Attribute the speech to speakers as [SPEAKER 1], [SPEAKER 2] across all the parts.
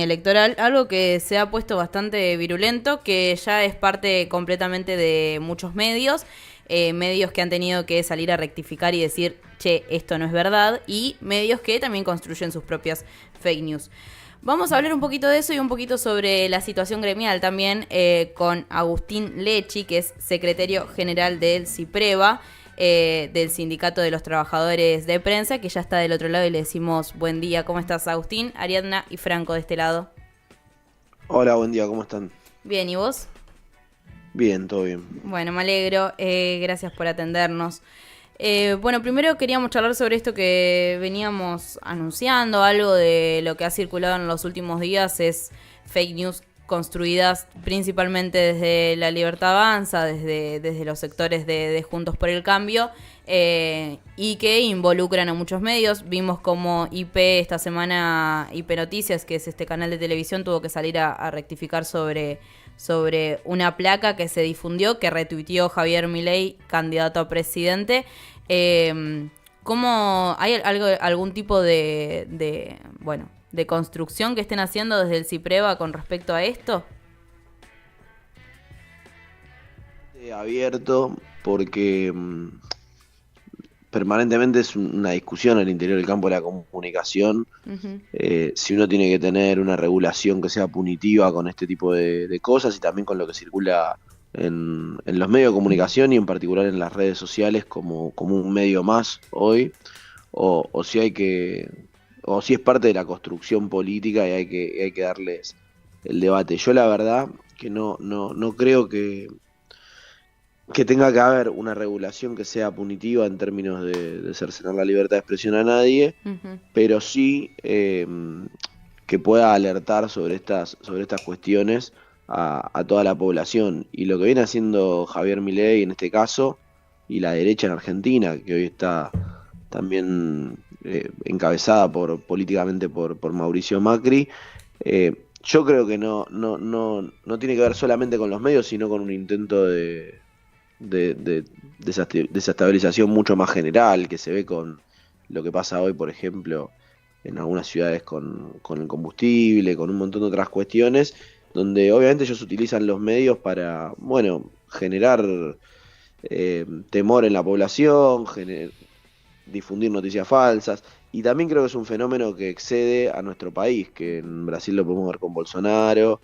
[SPEAKER 1] electoral, algo que se ha puesto bastante virulento, que ya es parte completamente de muchos medios, medios que han tenido que salir a rectificar y decir, che, esto no es verdad, y medios que también construyen sus propias fake news. Vamos a hablar un poquito de eso y un poquito sobre la situación gremial también con Agustín Lechi, que es secretario general del CIPREVA, del Sindicato de los Trabajadores de Prensa, que ya está del otro lado y le decimos buen día. ¿Cómo estás, Agustín? Ariadna y Franco de este lado.
[SPEAKER 2] Hola, buen día, ¿cómo están?
[SPEAKER 1] Bien, ¿y vos?
[SPEAKER 2] Bien, todo bien.
[SPEAKER 1] Bueno, me alegro. Gracias por atendernos. Bueno, primero queríamos charlar sobre esto que veníamos anunciando. Algo de lo que ha circulado en los últimos días es fake news construidas principalmente desde La Libertad Avanza, desde los sectores de Juntos por el Cambio, y que involucran a muchos medios. Vimos como esta semana, IP Noticias, que es este canal de televisión, tuvo que salir a rectificar sobre una placa que se difundió, que retuiteó Javier Milei, candidato a presidente. ¿Cómo hay algún tipo de construcción que estén haciendo desde el CIPREVA con respecto a esto?
[SPEAKER 2] Abierto porque permanentemente es una discusión al interior del campo de la comunicación.
[SPEAKER 1] Uh-huh.
[SPEAKER 2] Si uno tiene que tener una regulación que sea punitiva con este tipo de cosas y también con lo que circula en los medios de comunicación y en particular en las redes sociales como un medio más hoy, o si hay o si es parte de la construcción política y hay que darles el debate. Yo la verdad que no creo que tenga que haber una regulación que sea punitiva en términos de cercenar la libertad de expresión a nadie,
[SPEAKER 1] Uh-huh.
[SPEAKER 2] pero sí que pueda alertar sobre estas cuestiones a toda la población. Y lo que viene haciendo Javier Milei en este caso, y la derecha en Argentina, que hoy está también encabezada políticamente por Mauricio Macri, yo creo que no tiene que ver solamente con los medios, sino con un intento de desestabilización mucho más general, que se ve con lo que pasa hoy, por ejemplo, en algunas ciudades con el combustible, con un montón de otras cuestiones, donde obviamente ellos utilizan los medios para, bueno, generar temor en la población, difundir noticias falsas, y también creo que es un fenómeno que excede a nuestro país, que en Brasil lo podemos ver con Bolsonaro.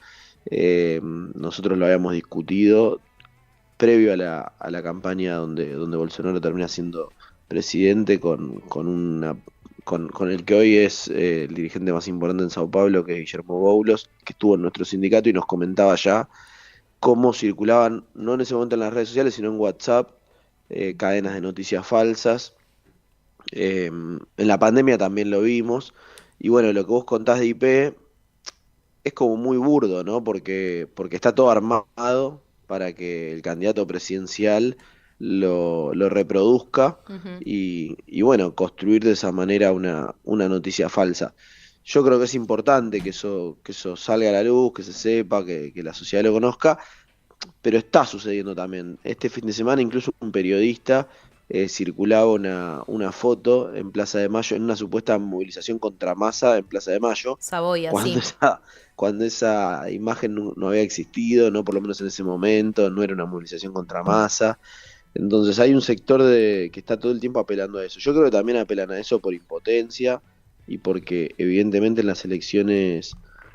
[SPEAKER 2] Nosotros lo habíamos discutido previo a la campaña donde Bolsonaro termina siendo presidente con el que hoy es el dirigente más importante en Sao Paulo, que es Guillermo Boulos, que estuvo en nuestro sindicato y nos comentaba ya cómo circulaban, no en ese momento en las redes sociales, sino en WhatsApp, cadenas de noticias falsas. En la pandemia también lo vimos. Y bueno, lo que vos contás de IP es como muy burdo, ¿no? Porque está todo armado para que el candidato presidencial lo reproduzca
[SPEAKER 1] Uh-huh.
[SPEAKER 2] y bueno, construir de esa manera una noticia falsa. Yo creo que es importante que eso salga a la luz, que se sepa, que la sociedad lo conozca, pero está sucediendo también. Este fin de semana incluso un periodista circulaba una foto en Plaza de Mayo, en una supuesta movilización contra Massa en Plaza de Mayo,
[SPEAKER 1] Saboya,
[SPEAKER 2] cuando
[SPEAKER 1] sí.
[SPEAKER 2] cuando esa imagen no había existido, no por lo menos en ese momento, no era una movilización contra Massa. Entonces hay un sector que está todo el tiempo apelando a eso. Yo creo que también apelan a eso por impotencia y porque evidentemente en las elecciones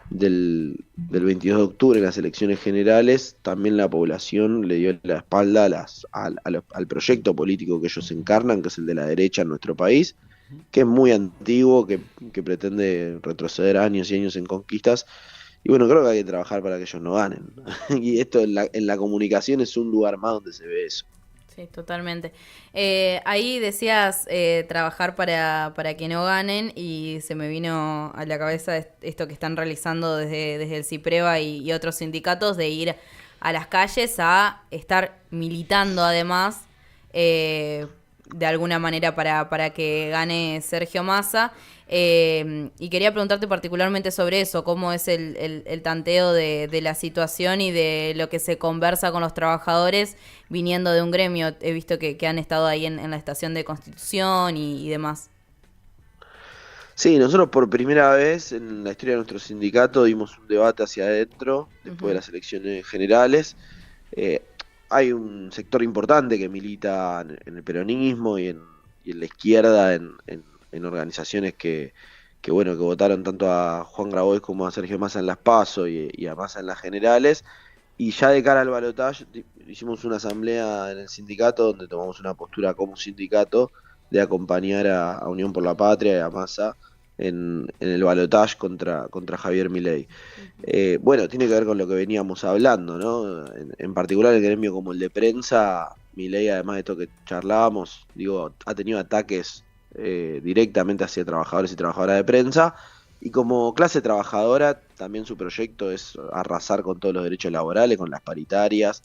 [SPEAKER 2] del 22 de octubre, en las elecciones generales, también la población le dio la espalda al proyecto político que ellos encarnan, que es el de la derecha en nuestro país, que es muy antiguo, que pretende retroceder años y años en conquistas. Y bueno, creo que hay que trabajar para que ellos no ganen. Y esto en la comunicación es un lugar más donde se ve eso.
[SPEAKER 1] Sí, totalmente. Ahí decías trabajar para que no ganen y se me vino a la cabeza esto que están realizando desde el CIPREVA y otros sindicatos de ir a las calles a estar militando además eh, de alguna manera para que gane Sergio Massa. Y quería preguntarte particularmente sobre eso, cómo es el tanteo de la situación y de lo que se conversa con los trabajadores viniendo de un gremio. He visto que han estado ahí en la estación de Constitución y demás.
[SPEAKER 2] Sí, nosotros por primera vez en la historia de nuestro sindicato dimos un debate hacia adentro después de
[SPEAKER 1] Ujú,
[SPEAKER 2] las elecciones generales. Eh, Hay un sector importante que milita en el peronismo y en la izquierda, en organizaciones bueno, que votaron tanto a Juan Grabois como a Sergio Massa en las PASO y a Massa en las generales. Y ya de cara al balotaje hicimos una asamblea en el sindicato donde tomamos una postura como sindicato de acompañar a Unión por la Patria y a Massa en el balotaje contra Javier Milei.
[SPEAKER 1] ujú.
[SPEAKER 2] Bueno, tiene que ver con lo que veníamos hablando, ¿no? En particular el gremio como el de prensa, Milei, además de esto que charlábamos, digo, ha tenido ataques directamente hacia trabajadores y trabajadoras de prensa, y como clase trabajadora, también su proyecto es arrasar con todos los derechos laborales, con las paritarias,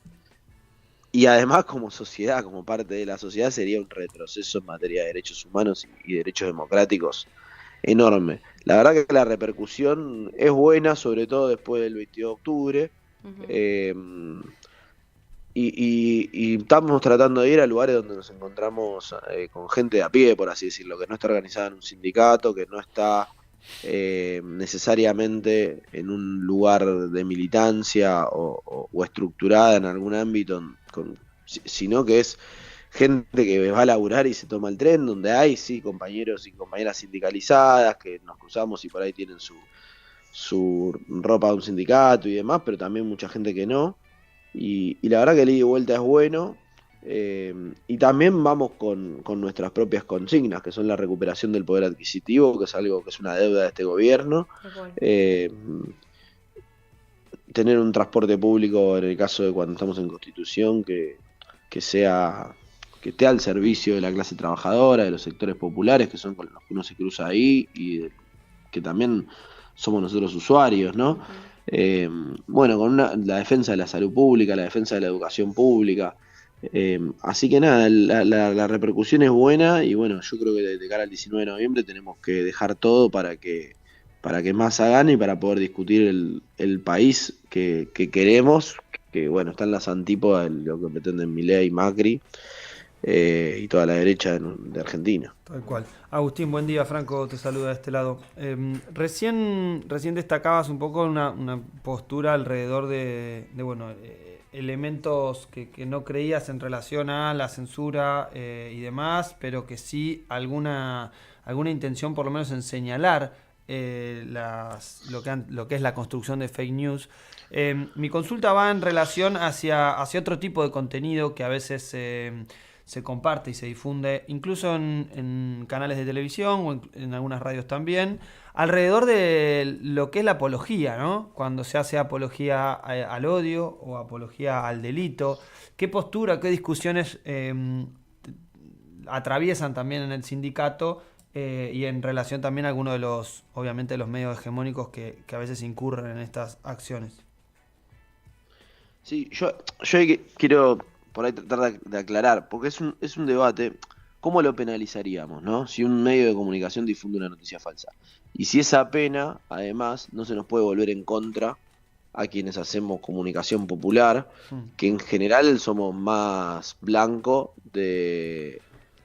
[SPEAKER 2] y además como sociedad, como parte de la sociedad, sería un retroceso en materia de derechos humanos y derechos democráticos enorme. La verdad que la repercusión es buena, sobre todo después del 22 de octubre.
[SPEAKER 1] Ujú.
[SPEAKER 2] eh, y estamos tratando de ir a lugares donde nos encontramos con gente de a pie, por así decirlo, que no está organizada en un sindicato, que no está necesariamente en un lugar de militancia o estructurada en algún ámbito, sino que es gente que va a laburar y se toma el tren, donde hay, sí, compañeros y compañeras sindicalizadas, que nos cruzamos y por ahí tienen su ropa de un sindicato y demás, pero también mucha gente que no. Y la verdad que el ida y vuelta es bueno. Y también vamos con nuestras propias consignas, que son la recuperación del poder adquisitivo, que es algo que es una deuda de este gobierno.
[SPEAKER 1] Tal cual.
[SPEAKER 2] Eh, Tener un transporte público en el caso de cuando estamos en Constitución que sea que esté al servicio de la clase trabajadora, de los sectores populares, que son con los que uno se cruza ahí, que también somos nosotros usuarios, ¿no?
[SPEAKER 1] Ujú.
[SPEAKER 2] Eh, bueno, con la defensa de la salud pública, la defensa de la educación pública. Así que nada, la repercusión es buena y bueno, yo creo que de cara al 19 de noviembre tenemos que dejar todo para que Massa gane y para poder discutir el país que queremos, que bueno, está en las antípodas de lo que pretenden Milei y Macri y toda la derecha de Argentina.
[SPEAKER 3] Tal cual. Agustín, buen día. Franco te saluda de este lado. Recién destacabas un poco una postura alrededor bueno, elementos que no creías en relación a la censura y demás, pero que sí alguna intención por lo menos en señalar lo que es la construcción de fake news. Mi consulta va en relación hacia otro tipo de contenido que a veces se comparte y se difunde, incluso en canales de televisión o en algunas radios también, alrededor de lo que es la apología, ¿no? Cuando se hace apología al odio o apología al delito. ¿Qué postura, qué discusiones atraviesan también en el sindicato y en relación también a algunos de los, obviamente, los medios hegemónicos que a veces incurren en estas acciones?
[SPEAKER 2] Sí, yo ahí quiero por ahí tratar de aclarar, porque es un debate, ¿cómo lo penalizaríamos, no? Si un medio de comunicación difunde una noticia falsa. Y si esa pena, además, no se nos puede volver en contra a quienes hacemos comunicación popular,
[SPEAKER 3] Mm,
[SPEAKER 2] que en general somos más blanco de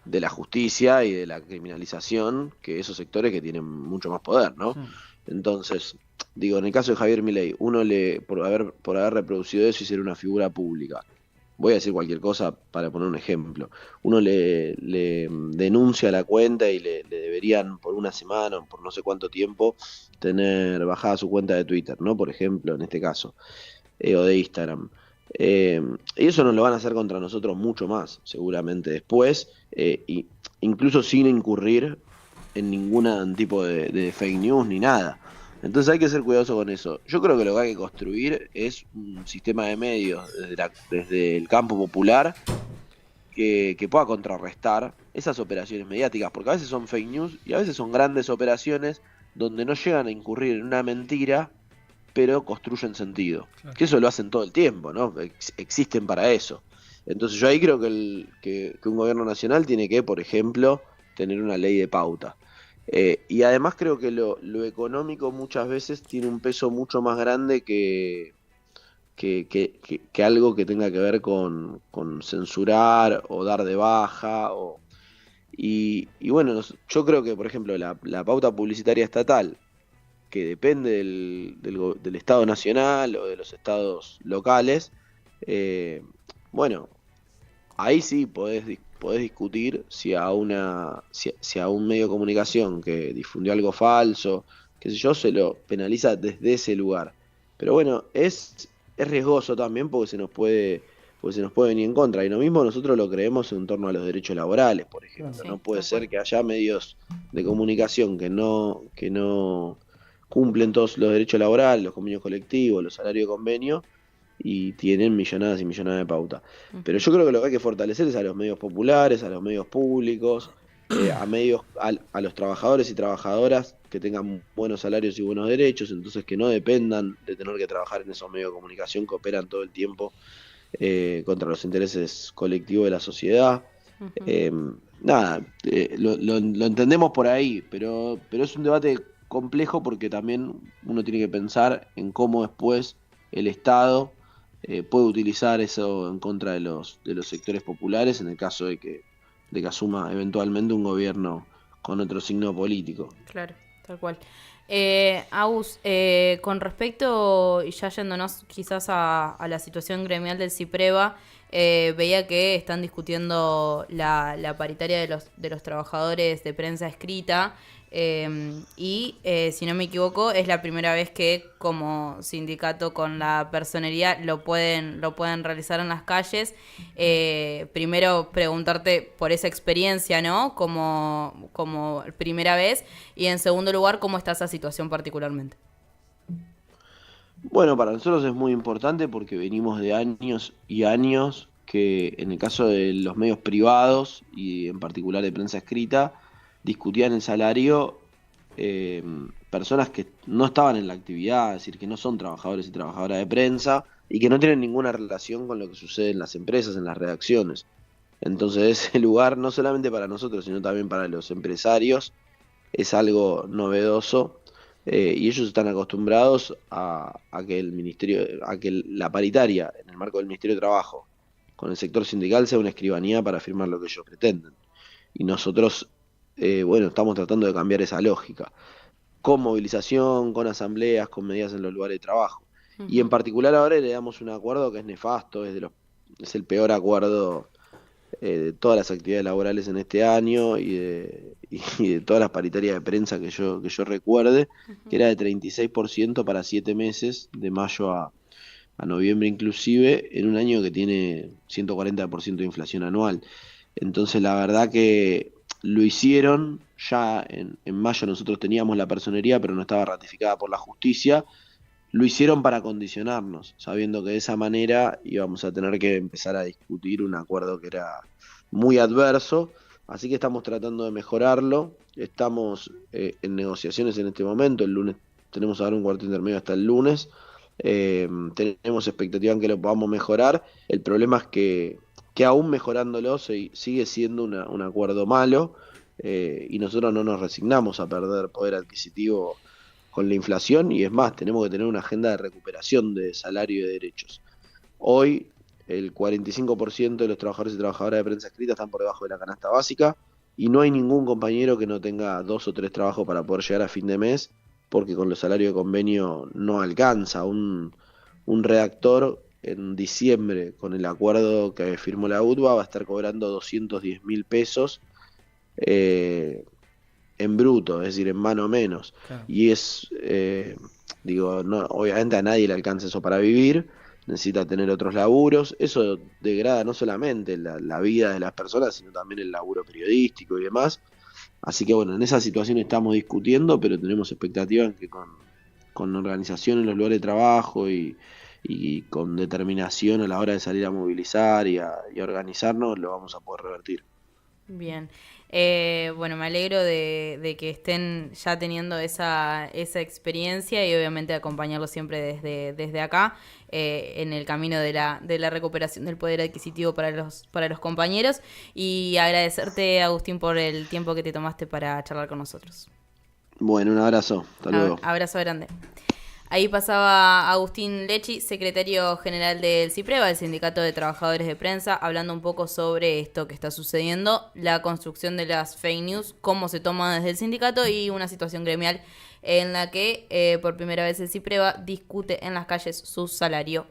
[SPEAKER 2] la justicia y de la criminalización que esos sectores que tienen mucho más poder, ¿no?
[SPEAKER 3] mm.
[SPEAKER 2] Entonces, digo, en el caso de Javier Milei, por haber reproducido eso y ser una figura pública, voy a decir cualquier cosa para poner un ejemplo, uno le denuncia la cuenta y le deberían por una semana o por no sé cuánto tiempo tener bajada su cuenta de Twitter, ¿no? Por ejemplo, en este caso, o de Instagram. Eh, y eso nos lo van a hacer contra nosotros mucho más, seguramente después, y incluso sin incurrir en ningún tipo de fake news ni nada. Entonces hay que ser cuidadoso con eso. Yo creo que lo que hay que construir es un sistema de medios desde el campo popular que pueda contrarrestar esas operaciones mediáticas, porque a veces son fake news y a veces son grandes operaciones donde no llegan a incurrir en una mentira, pero construyen sentido.
[SPEAKER 3] Claro.
[SPEAKER 2] Que eso lo hacen todo el tiempo, ¿no? Existen para eso. Entonces yo ahí creo que un gobierno nacional tiene que, por ejemplo, tener una ley de pauta. Y además creo que lo económico muchas veces tiene un peso mucho más grande que algo que tenga que ver con censurar o dar de baja. Y bueno, yo creo que, por ejemplo, la pauta publicitaria estatal, que depende del Estado nacional o de los estados locales, eh, bueno, ahí sí podés discutir si a un medio de comunicación que difundió algo falso, qué sé yo, se lo penaliza desde ese lugar. Pero bueno, es riesgoso también porque se nos puede venir en contra. Y lo mismo nosotros lo creemos en torno a los derechos laborales, por ejemplo.
[SPEAKER 1] Sí,
[SPEAKER 2] No puede
[SPEAKER 1] tal cual.
[SPEAKER 2] ser que haya medios de comunicación que no cumplen todos los derechos laborales, los convenios colectivos, los salarios de convenio, y tienen millonadas y millonadas de pauta. Pero
[SPEAKER 1] Ujú.
[SPEAKER 2] yo creo que lo que hay que fortalecer es a los medios populares, a los medios públicos, a los trabajadores y trabajadoras que tengan buenos salarios y buenos derechos, entonces que no dependan de tener que trabajar en esos medios de comunicación que operan todo el tiempo contra los intereses colectivos de la sociedad.
[SPEAKER 1] Ujú.
[SPEAKER 2] Eh, Nada, lo entendemos por ahí, pero es un debate complejo porque también uno tiene que pensar en cómo después el Estado puede utilizar eso en contra de los sectores populares en el caso de que asuma eventualmente un gobierno con otro signo político.
[SPEAKER 1] Claro, tal cual. Agus, con respecto, y ya yéndonos quizás a la situación gremial del CIPREVA, veía que están discutiendo la paritaria de los trabajadores de prensa escrita y, si no me equivoco, es la primera vez que como sindicato con la personería lo pueden realizar en las calles. Primero preguntarte por esa experiencia, ¿no? Como primera vez. Y en segundo lugar, ¿cómo está esa situación particularmente?
[SPEAKER 2] Bueno, para nosotros es muy importante porque venimos de años y años que en el caso de los medios privados y en particular de prensa escrita, discutían el salario eh, personas que no estaban en la actividad, es decir, que no son trabajadores y trabajadoras de prensa y que no tienen ninguna relación con lo que sucede en las empresas, en las redacciones. Entonces ese lugar, no solamente para nosotros, sino también para los empresarios, es algo novedoso y ellos están acostumbrados a que el ministerio, a que la paritaria en el marco del Ministerio de Trabajo con el sector sindical sea una escribanía para firmar lo que ellos pretenden. Y nosotros, bueno, estamos tratando de cambiar esa lógica, con movilización, con asambleas, con medidas en los lugares de trabajo. Y en
[SPEAKER 1] Ujú.
[SPEAKER 2] particular ahora le damos un acuerdo que es nefasto, es el peor acuerdo de todas las actividades laborales en este año y de todas las paritarias de prensa que yo recuerde, que era de 36% para 7 meses, de mayo a noviembre inclusive, en un año que tiene 140% de inflación anual. Entonces la verdad que lo hicieron, ya en mayo nosotros teníamos la personería, pero no estaba ratificada por la justicia, lo hicieron para condicionarnos, sabiendo que de esa manera íbamos a tener que empezar a discutir un acuerdo que era muy adverso, así que estamos tratando de mejorarlo, estamos en negociaciones en este momento, el lunes tenemos ahora un cuarto intermedio hasta el lunes, tenemos expectativa en que lo podamos mejorar, el problema es que aún mejorándolo sigue siendo un acuerdo malo y nosotros no nos resignamos a perder poder adquisitivo con la inflación y es más, tenemos que tener una agenda de recuperación de salario y de derechos. Hoy el 45% de los trabajadores y trabajadoras de prensa escrita están por debajo de la canasta básica y no hay ningún compañero que no tenga 2 o 3 trabajos para poder llegar a fin de mes porque con los salarios de convenio no alcanza. Un redactor en diciembre con el acuerdo que firmó la UTBA va a estar cobrando 210.000 pesos eh, en bruto, es decir, en mano menos.
[SPEAKER 3] Claro.
[SPEAKER 2] Y digo, no, obviamente a nadie le alcanza eso para vivir, necesita tener otros laburos. Eso degrada no solamente la vida de las personas, sino también el laburo periodístico y demás. Así que bueno, en esa situación estamos discutiendo, pero tenemos expectativa en que con organización en los lugares de trabajo y con determinación a la hora de salir a movilizar y a organizarnos, lo vamos a poder revertir.
[SPEAKER 1] Bien. Bueno, me alegro de que estén ya teniendo esa experiencia y obviamente acompañarlo siempre desde acá en el camino de la recuperación del poder adquisitivo para los compañeros y agradecerte, Agustín, por el tiempo que te tomaste para charlar con nosotros.
[SPEAKER 2] Bueno, un abrazo, hasta luego.
[SPEAKER 1] Abrazo grande. Ahí pasaba Agustín Lechi, secretario general del CIPREVA, el Sindicato de Trabajadores de Prensa, hablando un poco sobre esto que está sucediendo, la construcción de las fake news, cómo se toma desde el sindicato y una situación gremial en la que por primera vez el CIPREVA discute en las calles su salario